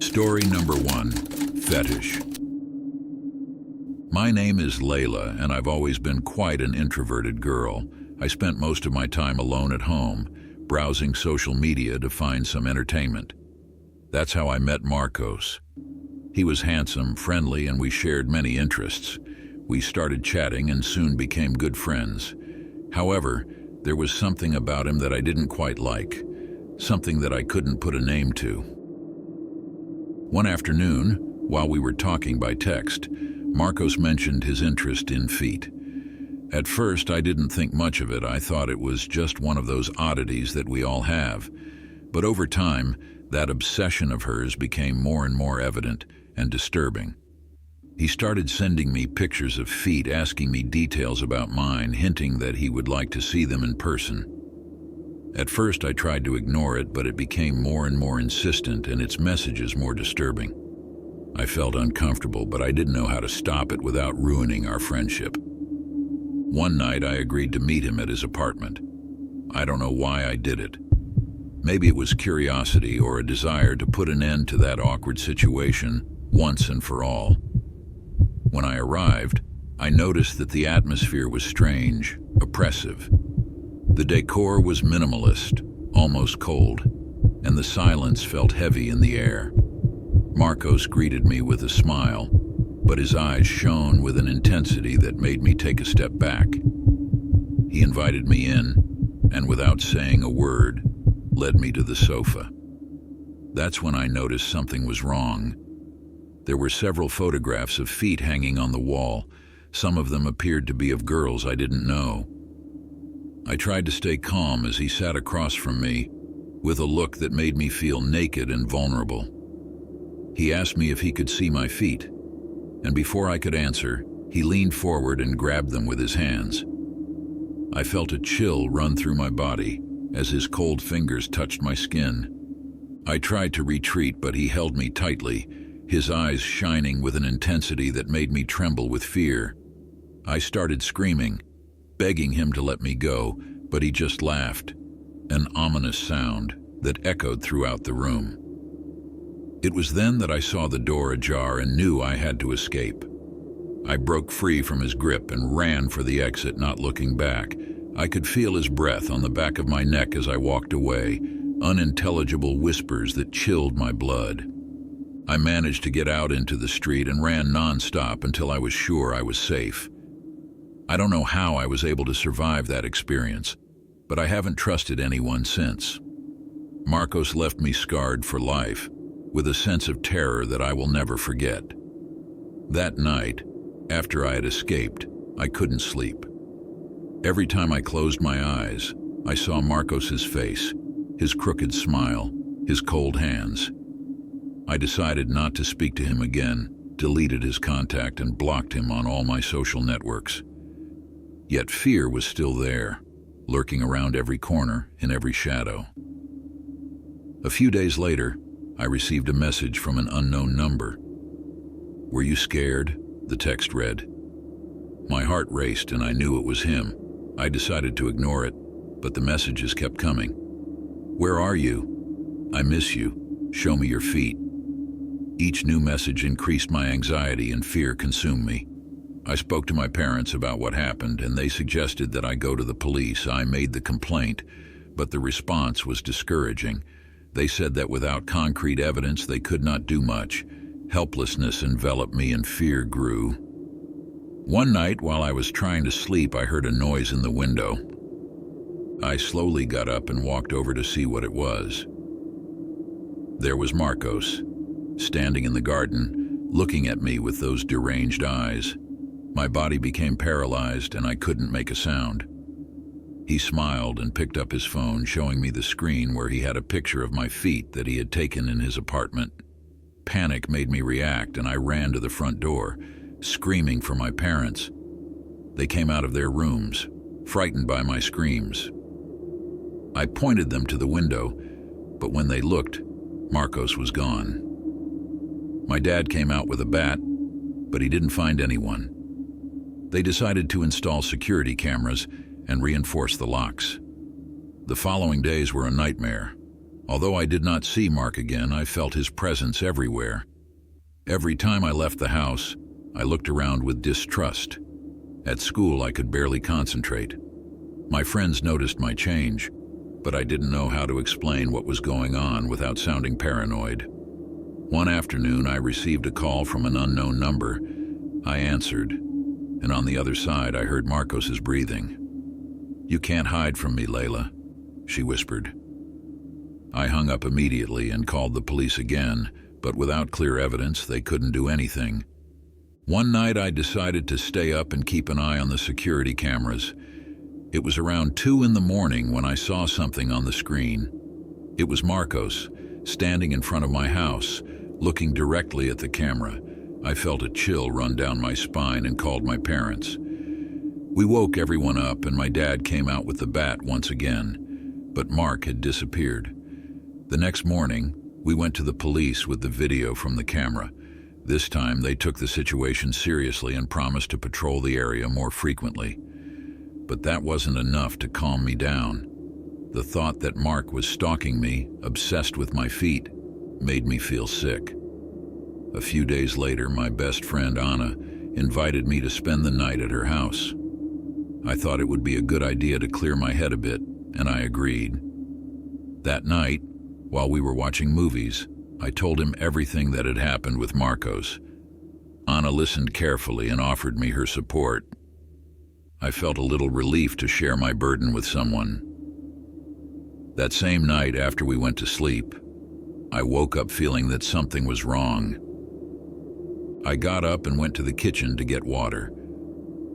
Story number 1, Fetish. My name is Layla, and I've always been quite an introverted girl. I spent most of my time alone at home, browsing social media to find some entertainment. That's how I met Marcos. He was handsome, friendly, and we shared many interests. We started chatting and soon became good friends. However, there was something about him that I didn't quite like, something that I couldn't put a name to. One afternoon, while we were talking by text, Marcos mentioned his interest in feet. At first, I didn't think much of it. I thought it was just one of those oddities that we all have. But over time, that obsession of hers became more and more evident and disturbing. He started sending me pictures of feet, asking me details about mine, hinting that he would like to see them in person. At first, I tried to ignore it, but it became more and more insistent and its messages more disturbing. I felt uncomfortable, but I didn't know how to stop it without ruining our friendship. One night, I agreed to meet him at his apartment. I don't know why I did it. Maybe it was curiosity or a desire to put an end to that awkward situation once and for all. When I arrived, I noticed that the atmosphere was strange, oppressive. The decor was minimalist, almost cold, and the silence felt heavy in the air. Marcos greeted me with a smile, but his eyes shone with an intensity that made me take a step back. He invited me in, and without saying a word, led me to the sofa. That's when I noticed something was wrong. There were several photographs of feet hanging on the wall. Some of them appeared to be of girls I didn't know. I tried to stay calm as he sat across from me, with a look that made me feel naked and vulnerable. He asked me if he could see my feet, and before I could answer, he leaned forward and grabbed them with his hands. I felt a chill run through my body as his cold fingers touched my skin. I tried to retreat, but he held me tightly, his eyes shining with an intensity that made me tremble with fear. I started screaming, begging him to let me go, but he just laughed, an ominous sound that echoed throughout the room. It was then that I saw the door ajar and knew I had to escape. I broke free from his grip and ran for the exit, not looking back. I could feel his breath on the back of my neck as I walked away, unintelligible whispers that chilled my blood. I managed to get out into the street and ran nonstop until I was sure I was safe. I don't know how I was able to survive that experience, but I haven't trusted anyone since. Marcos left me scarred for life, with a sense of terror that I will never forget. That night, after I had escaped, I couldn't sleep. Every time I closed my eyes, I saw Marcos's face, his crooked smile, his cold hands. I decided not to speak to him again, deleted his contact, and blocked him on all my social networks. Yet fear was still there, lurking around every corner, in every shadow. A few days later, I received a message from an unknown number. "Were you scared?" the text read. My heart raced and I knew it was him. I decided to ignore it, but the messages kept coming. "Where are you? I miss you. Show me your feet." Each new message increased my anxiety and fear consumed me. I spoke to my parents about what happened, and they suggested that I go to the police. I made the complaint, but the response was discouraging. They said that without concrete evidence, they could not do much. Helplessness enveloped me and fear grew. One night, while I was trying to sleep, I heard a noise in the window. I slowly got up and walked over to see what it was. There was Marcos, standing in the garden, looking at me with those deranged eyes. My body became paralyzed and I couldn't make a sound. He smiled and picked up his phone, showing me the screen where he had a picture of my feet that he had taken in his apartment. Panic made me react and I ran to the front door, screaming for my parents. They came out of their rooms, frightened by my screams. I pointed them to the window, but when they looked, Marcos was gone. My dad came out with a bat, but he didn't find anyone. They decided to install security cameras and reinforce the locks. The following days were a nightmare. Although I did not see Mark again, I felt his presence everywhere. Every time I left the house, I looked around with distrust. At school, I could barely concentrate. My friends noticed my change, but I didn't know how to explain what was going on without sounding paranoid. One afternoon, I received a call from an unknown number. I answered, and on the other side, I heard Marcos's breathing. "You can't hide from me, Layla," she whispered. I hung up immediately and called the police again, but without clear evidence, they couldn't do anything. One night, I decided to stay up and keep an eye on the security cameras. It was around 2 in the morning when I saw something on the screen. It was Marcos, standing in front of my house, looking directly at the camera. I felt a chill run down my spine and called my parents. We woke everyone up and my dad came out with the bat once again, but Mark had disappeared. The next morning, we went to the police with the video from the camera. This time, they took the situation seriously and promised to patrol the area more frequently. But that wasn't enough to calm me down. The thought that Mark was stalking me, obsessed with my feet, made me feel sick. A few days later, my best friend Anna invited me to spend the night at her house. I thought it would be a good idea to clear my head a bit, and I agreed. That night, while we were watching movies, I told him everything that had happened with Marcos. Anna listened carefully and offered me her support. I felt a little relief to share my burden with someone. That same night, after we went to sleep, I woke up feeling that something was wrong. I got up and went to the kitchen to get water.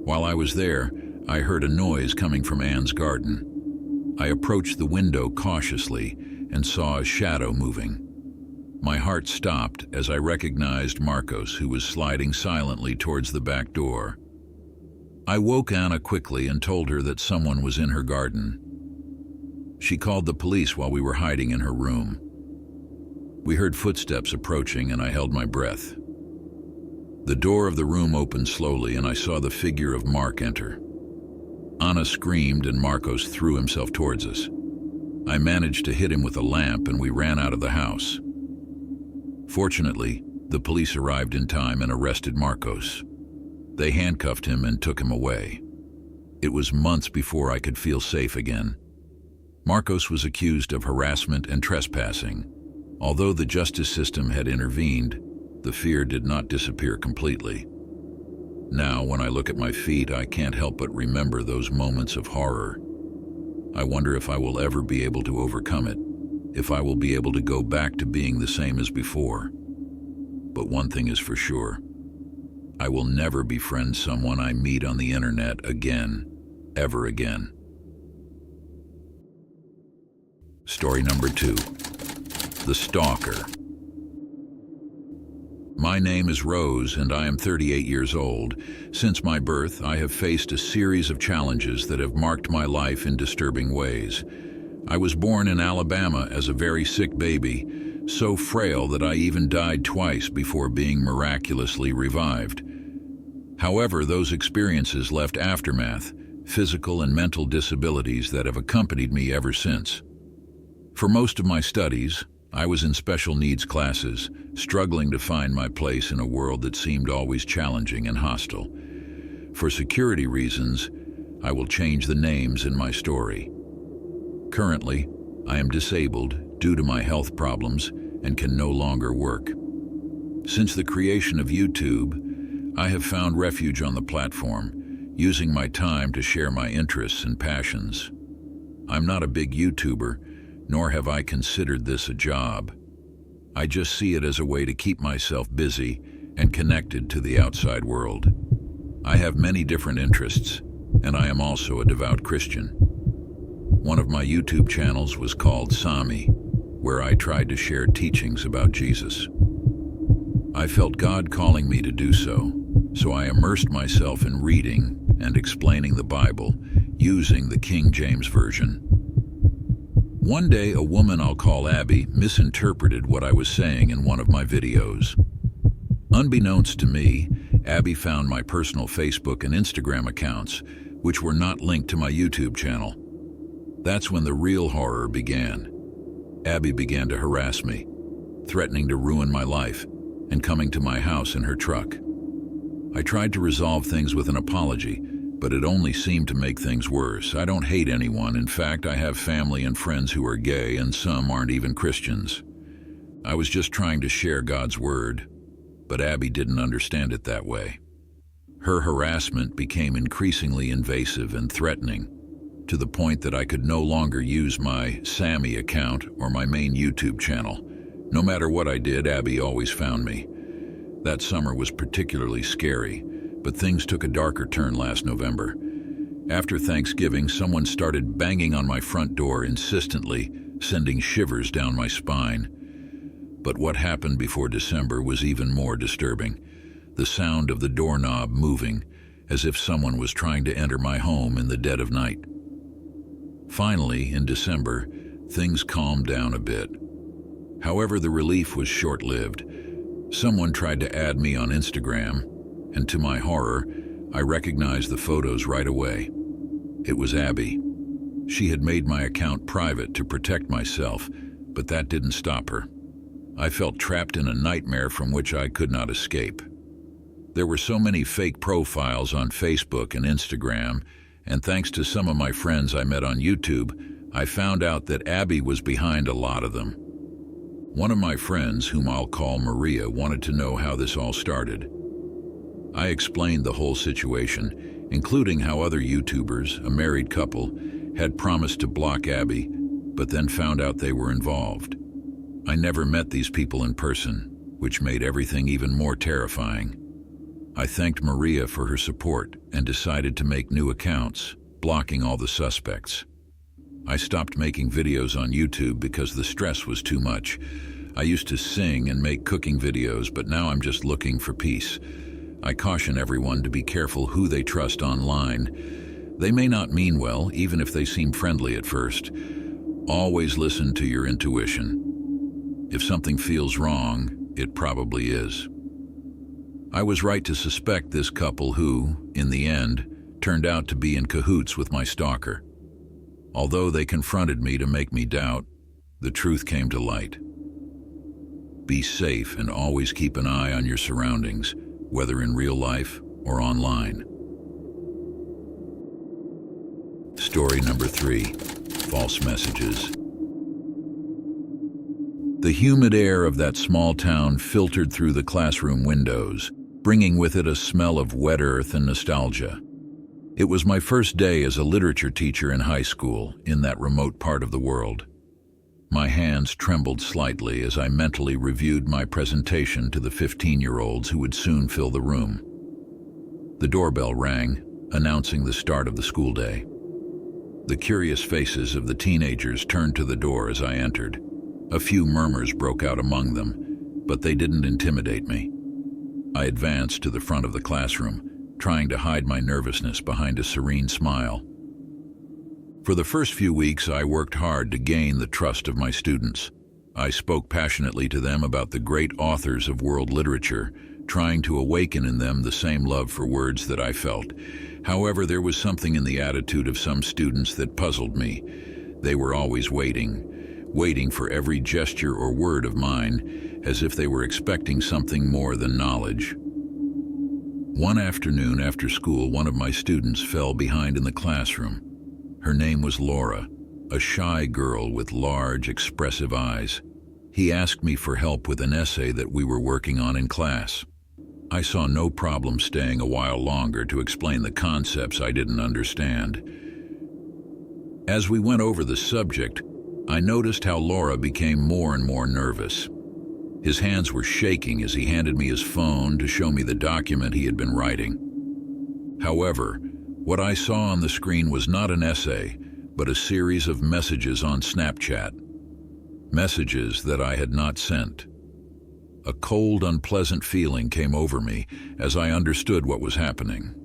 While I was there, I heard a noise coming from Anne's garden. I approached the window cautiously and saw a shadow moving. My heart stopped as I recognized Marcos, who was sliding silently towards the back door. I woke Anna quickly and told her that someone was in her garden. She called the police while we were hiding in her room. We heard footsteps approaching and I held my breath. The door of the room opened slowly and I saw the figure of Mark enter. Anna screamed and Marcos threw himself towards us. I managed to hit him with a lamp and we ran out of the house. Fortunately, the police arrived in time and arrested Marcos. They handcuffed him and took him away. It was months before I could feel safe again. Marcos was accused of harassment and trespassing. Although the justice system had intervened, the fear did not disappear completely. Now, when I look at my feet, I can't help but remember those moments of horror. I wonder if I will ever be able to overcome it, if I will be able to go back to being the same as before. But one thing is for sure. I will never befriend someone I meet on the internet again, ever again. Story number 2. The Stalker. My name is Rose and I am 38 years old. Since my birth, I have faced a series of challenges that have marked my life in disturbing ways. I was born in Alabama as a very sick baby, so frail that I even died twice before being miraculously revived. However, those experiences left aftermath, physical and mental disabilities that have accompanied me ever since. For most of my studies, I was in special needs classes, struggling to find my place in a world that seemed always challenging and hostile. For security reasons, I will change the names in my story. Currently, I am disabled due to my health problems and can no longer work. Since the creation of YouTube, I have found refuge on the platform, using my time to share my interests and passions. I'm not a big YouTuber, nor have I considered this a job. I just see it as a way to keep myself busy and connected to the outside world. I have many different interests, and I am also a devout Christian. One of my YouTube channels was called Sami, where I tried to share teachings about Jesus. I felt God calling me to do so I immersed myself in reading and explaining the Bible using the King James Version. One day, a woman I'll call Abby misinterpreted what I was saying in one of my videos. Unbeknownst to me, Abby found my personal Facebook and Instagram accounts, which were not linked to my YouTube channel. That's when the real horror began. Abby began to harass me, threatening to ruin my life and coming to my house in her truck. I tried to resolve things with an apology, but it only seemed to make things worse. I don't hate anyone. In fact, I have family and friends who are gay, and some aren't even Christians. I was just trying to share God's word, but Abby didn't understand it that way. Her harassment became increasingly invasive and threatening, to the point that I could no longer use my Sammy account or my main YouTube channel. No matter what I did, Abby always found me. That summer was particularly scary, but things took a darker turn last November. After Thanksgiving, someone started banging on my front door insistently, sending shivers down my spine. But what happened before December was even more disturbing. The sound of the doorknob moving, as if someone was trying to enter my home in the dead of night. Finally, in December, things calmed down a bit. However, the relief was short-lived. Someone tried to add me on Instagram, and to my horror, I recognized the photos right away. It was Abby. She had made my account private to protect myself, but that didn't stop her. I felt trapped in a nightmare from which I could not escape. There were so many fake profiles on Facebook and Instagram, and thanks to some of my friends I met on YouTube, I found out that Abby was behind a lot of them. One of my friends, whom I'll call Maria, wanted to know how this all started. I explained the whole situation, including how other YouTubers, a married couple, had promised to block Abby, but then found out they were involved. I never met these people in person, which made everything even more terrifying. I thanked Maria for her support and decided to make new accounts, blocking all the suspects. I stopped making videos on YouTube because the stress was too much. I used to sing and make cooking videos, but now I'm just looking for peace. I caution everyone to be careful who they trust online. They may not mean well, even if they seem friendly at first. Always listen to your intuition. If something feels wrong, it probably is. I was right to suspect this couple who, in the end, turned out to be in cahoots with my stalker. Although they confronted me to make me doubt, the truth came to light. Be safe and always keep an eye on your surroundings, whether in real life or online. Story number 3, false messages. The humid air of that small town filtered through the classroom windows, bringing with it a smell of wet earth and nostalgia. It was my first day as a literature teacher in high school in that remote part of the world. My hands trembled slightly as I mentally reviewed my presentation to the 15-year-olds who would soon fill the room. The doorbell rang, announcing the start of the school day. The curious faces of the teenagers turned to the door as I entered. A few murmurs broke out among them, but they didn't intimidate me. I advanced to the front of the classroom, trying to hide my nervousness behind a serene smile. For the first few weeks, I worked hard to gain the trust of my students. I spoke passionately to them about the great authors of world literature, trying to awaken in them the same love for words that I felt. However, there was something in the attitude of some students that puzzled me. They were always waiting for every gesture or word of mine, as if they were expecting something more than knowledge. One afternoon after school, one of my students fell behind in the classroom. Her name was Laura, a shy girl with large, expressive eyes. He asked me for help with an essay that we were working on in class. I saw no problem staying a while longer to explain the concepts I didn't understand. As we went over the subject, I noticed how Laura became more and more nervous. His hands were shaking as he handed me his phone to show me the document he had been writing. However, what I saw on the screen was not an essay, but a series of messages on Snapchat. Messages that I had not sent. A cold, unpleasant feeling came over me as I understood what was happening.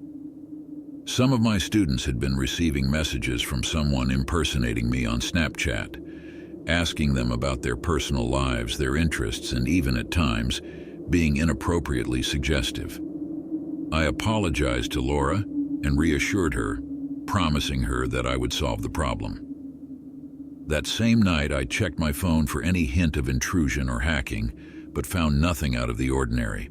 Some of my students had been receiving messages from someone impersonating me on Snapchat, asking them about their personal lives, their interests, and even at times, being inappropriately suggestive. I apologized to Laura and reassured her, promising her that I would solve the problem. That same night, I checked my phone for any hint of intrusion or hacking, but found nothing out of the ordinary.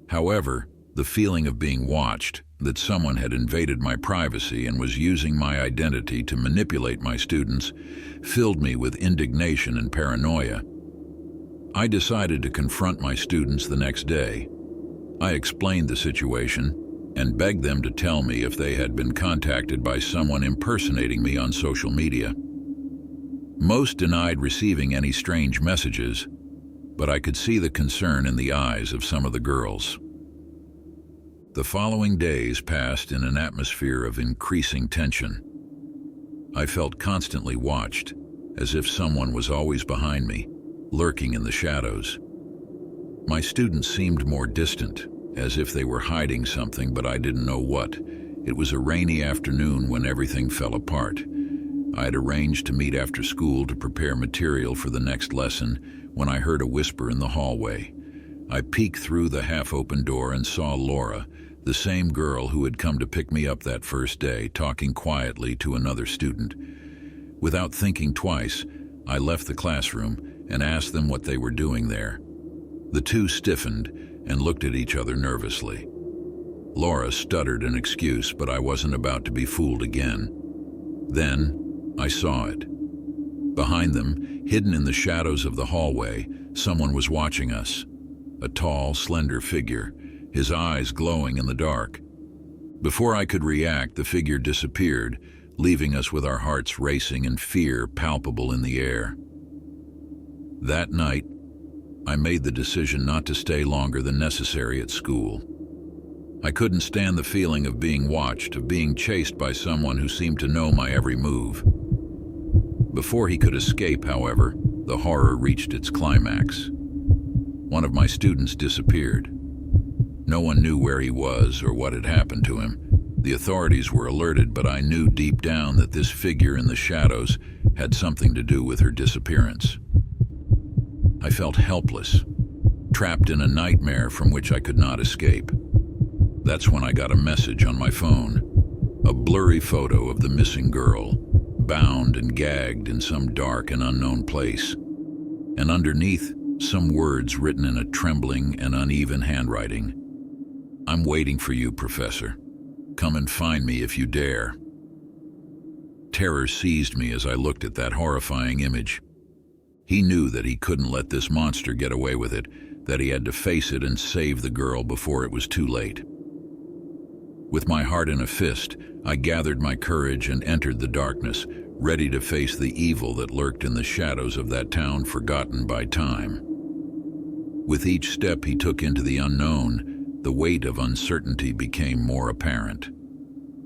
However, the feeling of being watched, that someone had invaded my privacy and was using my identity to manipulate my students, filled me with indignation and paranoia. I decided to confront my students the next day. I explained the situation and begged them to tell me if they had been contacted by someone impersonating me on social media. Most denied receiving any strange messages, but I could see the concern in the eyes of some of the girls. The following days passed in an atmosphere of increasing tension. I felt constantly watched, as if someone was always behind me, lurking in the shadows. My students seemed more distant, as if they were hiding something, but I didn't know what. It was a rainy afternoon when everything fell apart. I had arranged to meet after school to prepare material for the next lesson when I heard a whisper in the hallway. I peeked through the half-open door and saw Laura, the same girl who had come to pick me up that first day, talking quietly to another student. Without thinking twice, I left the classroom and asked them what they were doing there. The two stiffened and looked at each other nervously. Laura stuttered an excuse, but I wasn't about to be fooled again. Then, I saw it. Behind them, hidden in the shadows of the hallway, someone was watching us. A tall, slender figure, his eyes glowing in the dark. Before I could react, the figure disappeared, leaving us with our hearts racing and fear palpable in the air. That night, I made the decision not to stay longer than necessary at school. I couldn't stand the feeling of being watched, of being chased by someone who seemed to know my every move. Before he could escape, however, the horror reached its climax. One of my students disappeared. No one knew where he was or what had happened to him. The authorities were alerted, but I knew deep down that this figure in the shadows had something to do with her disappearance. I felt helpless, trapped in a nightmare from which I could not escape. That's when I got a message on my phone, a blurry photo of the missing girl, bound and gagged in some dark and unknown place, and underneath, some words written in a trembling and uneven handwriting. "I'm waiting for you, Professor. Come and find me if you dare." Terror seized me as I looked at that horrifying image. He knew that he couldn't let this monster get away with it, that he had to face it and save the girl before it was too late. With my heart in a fist, I gathered my courage and entered the darkness, ready to face the evil that lurked in the shadows of that town forgotten by time. With each step he took into the unknown, the weight of uncertainty became more apparent.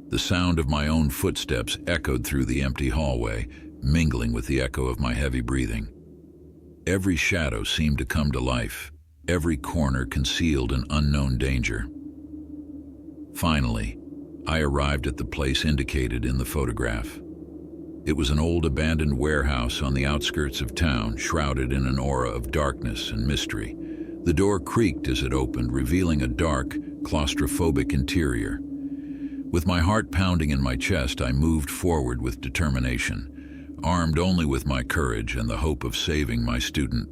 The sound of my own footsteps echoed through the empty hallway, mingling with the echo of my heavy breathing. Every shadow seemed to come to life, every corner concealed an unknown danger. Finally, I arrived at the place indicated in the photograph. It was an old abandoned warehouse on the outskirts of town, shrouded in an aura of darkness and mystery. The door creaked as it opened, revealing a dark, claustrophobic interior. With my heart pounding in my chest, I moved forward with determination, armed only with my courage and the hope of saving my student.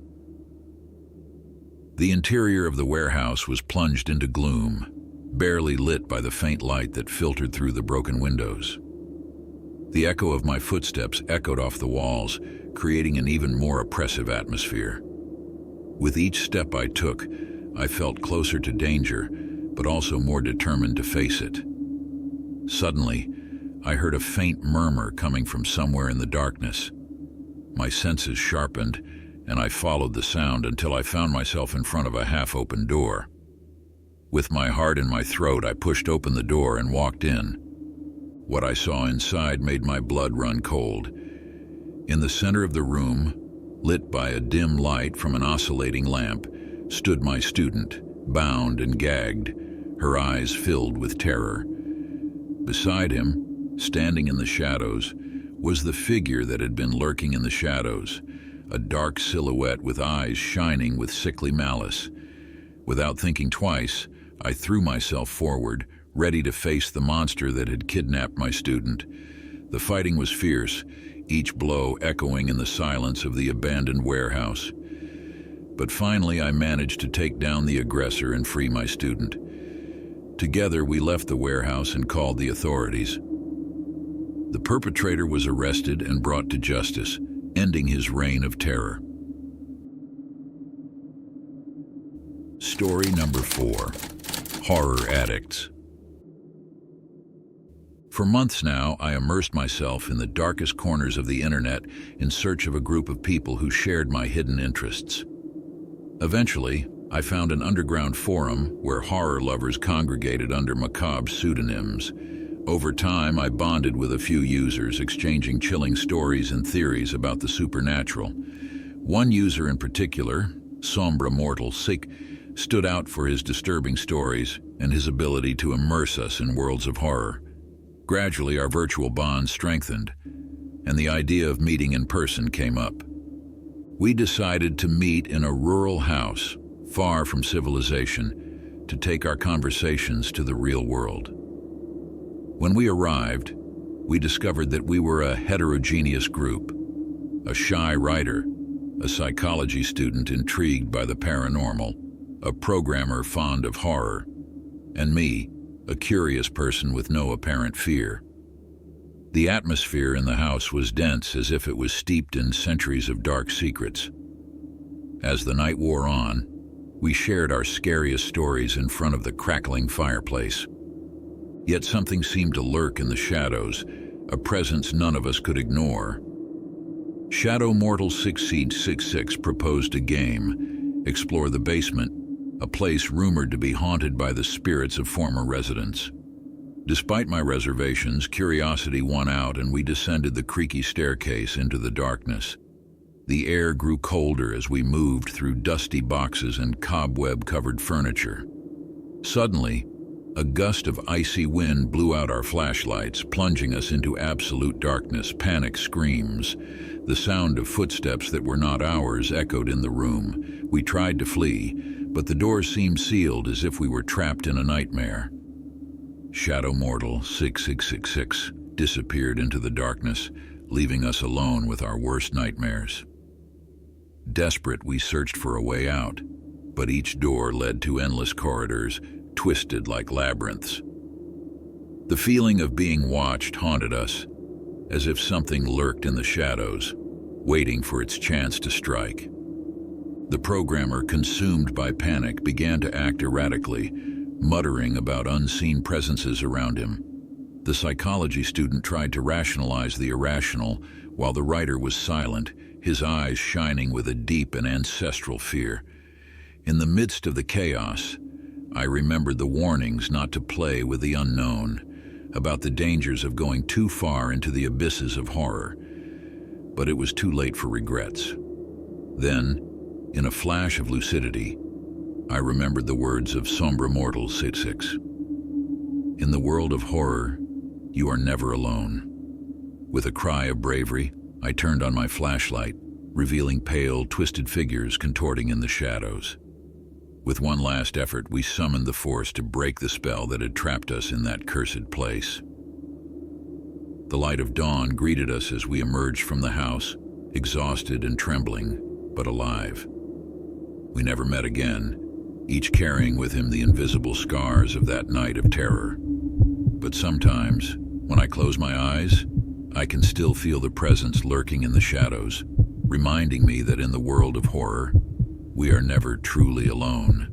The interior of the warehouse was plunged into gloom, barely lit by the faint light that filtered through the broken windows. The echo of my footsteps echoed off the walls, creating an even more oppressive atmosphere. With each step I took, I felt closer to danger, but also more determined to face it. Suddenly, I heard a faint murmur coming from somewhere in the darkness. My senses sharpened, and I followed the sound until I found myself in front of a half-open door. With my heart in my throat, I pushed open the door and walked in. What I saw inside made my blood run cold. In the center of the room, lit by a dim light from an oscillating lamp, stood my student, bound and gagged, her eyes filled with terror. Beside him, standing in the shadows, was the figure that had been lurking in the shadows, a dark silhouette with eyes shining with sickly malice. Without thinking twice, I threw myself forward, ready to face the monster that had kidnapped my student. The fighting was fierce, each blow echoing in the silence of the abandoned warehouse. But finally, I managed to take down the aggressor and free my student. Together, we left the warehouse and called the authorities. The perpetrator was arrested and brought to justice, ending his reign of terror. Story number 4. Horror Addicts. For months now, I immersed myself in the darkest corners of the internet in search of a group of people who shared my hidden interests. Eventually, I found an underground forum where horror lovers congregated under macabre pseudonyms. Over time, I bonded with a few users, exchanging chilling stories and theories about the supernatural. One user in particular, Sombre Mortal Sick, stood out for his disturbing stories and his ability to immerse us in worlds of horror. Gradually, our virtual bond strengthened, and the idea of meeting in person came up. We decided to meet in a rural house, far from civilization, to take our conversations to the real world. When we arrived, we discovered that we were a heterogeneous group: a shy writer, a psychology student intrigued by the paranormal, a programmer fond of horror, and me, a curious person with no apparent fear. The atmosphere in the house was dense, as if it was steeped in centuries of dark secrets. As the night wore on, we shared our scariest stories in front of the crackling fireplace. Yet something seemed to lurk in the shadows, a presence none of us could ignore. Shadow Mortal 666 proposed a game: explore the basement, a place rumored to be haunted by the spirits of former residents. Despite my reservations, curiosity won out, and we descended the creaky staircase into the darkness. The air grew colder as we moved through dusty boxes and cobweb-covered furniture. Suddenly, a gust of icy wind blew out our flashlights, plunging us into absolute darkness. Panic screams, the sound of footsteps that were not ours, echoed in the room. We tried to flee, but the doors seemed sealed, as if we were trapped in a nightmare. Shadow Mortal 6666 disappeared into the darkness, leaving us alone with our worst nightmares. Desperate, we searched for a way out, but each door led to endless corridors, twisted like labyrinths. The feeling of being watched haunted us, as if something lurked in the shadows, waiting for its chance to strike. The programmer, consumed by panic, began to act erratically, muttering about unseen presences around him. The psychology student tried to rationalize the irrational, while the writer was silent, his eyes shining with a deep and ancestral fear. In the midst of the chaos, I remembered the warnings not to play with the unknown, about the dangers of going too far into the abysses of horror. But it was too late for regrets. Then, in a flash of lucidity, I remembered the words of Sombre Mortal 66. In the world of horror, you are never alone. With a cry of bravery, I turned on my flashlight, revealing pale, twisted figures contorting in the shadows. With one last effort, we summoned the force to break the spell that had trapped us in that cursed place. The light of dawn greeted us as we emerged from the house, exhausted and trembling, but alive. We never met again, each carrying with him the invisible scars of that night of terror. But sometimes, when I close my eyes, I can still feel the presence lurking in the shadows, reminding me that in the world of horror, we are never truly alone.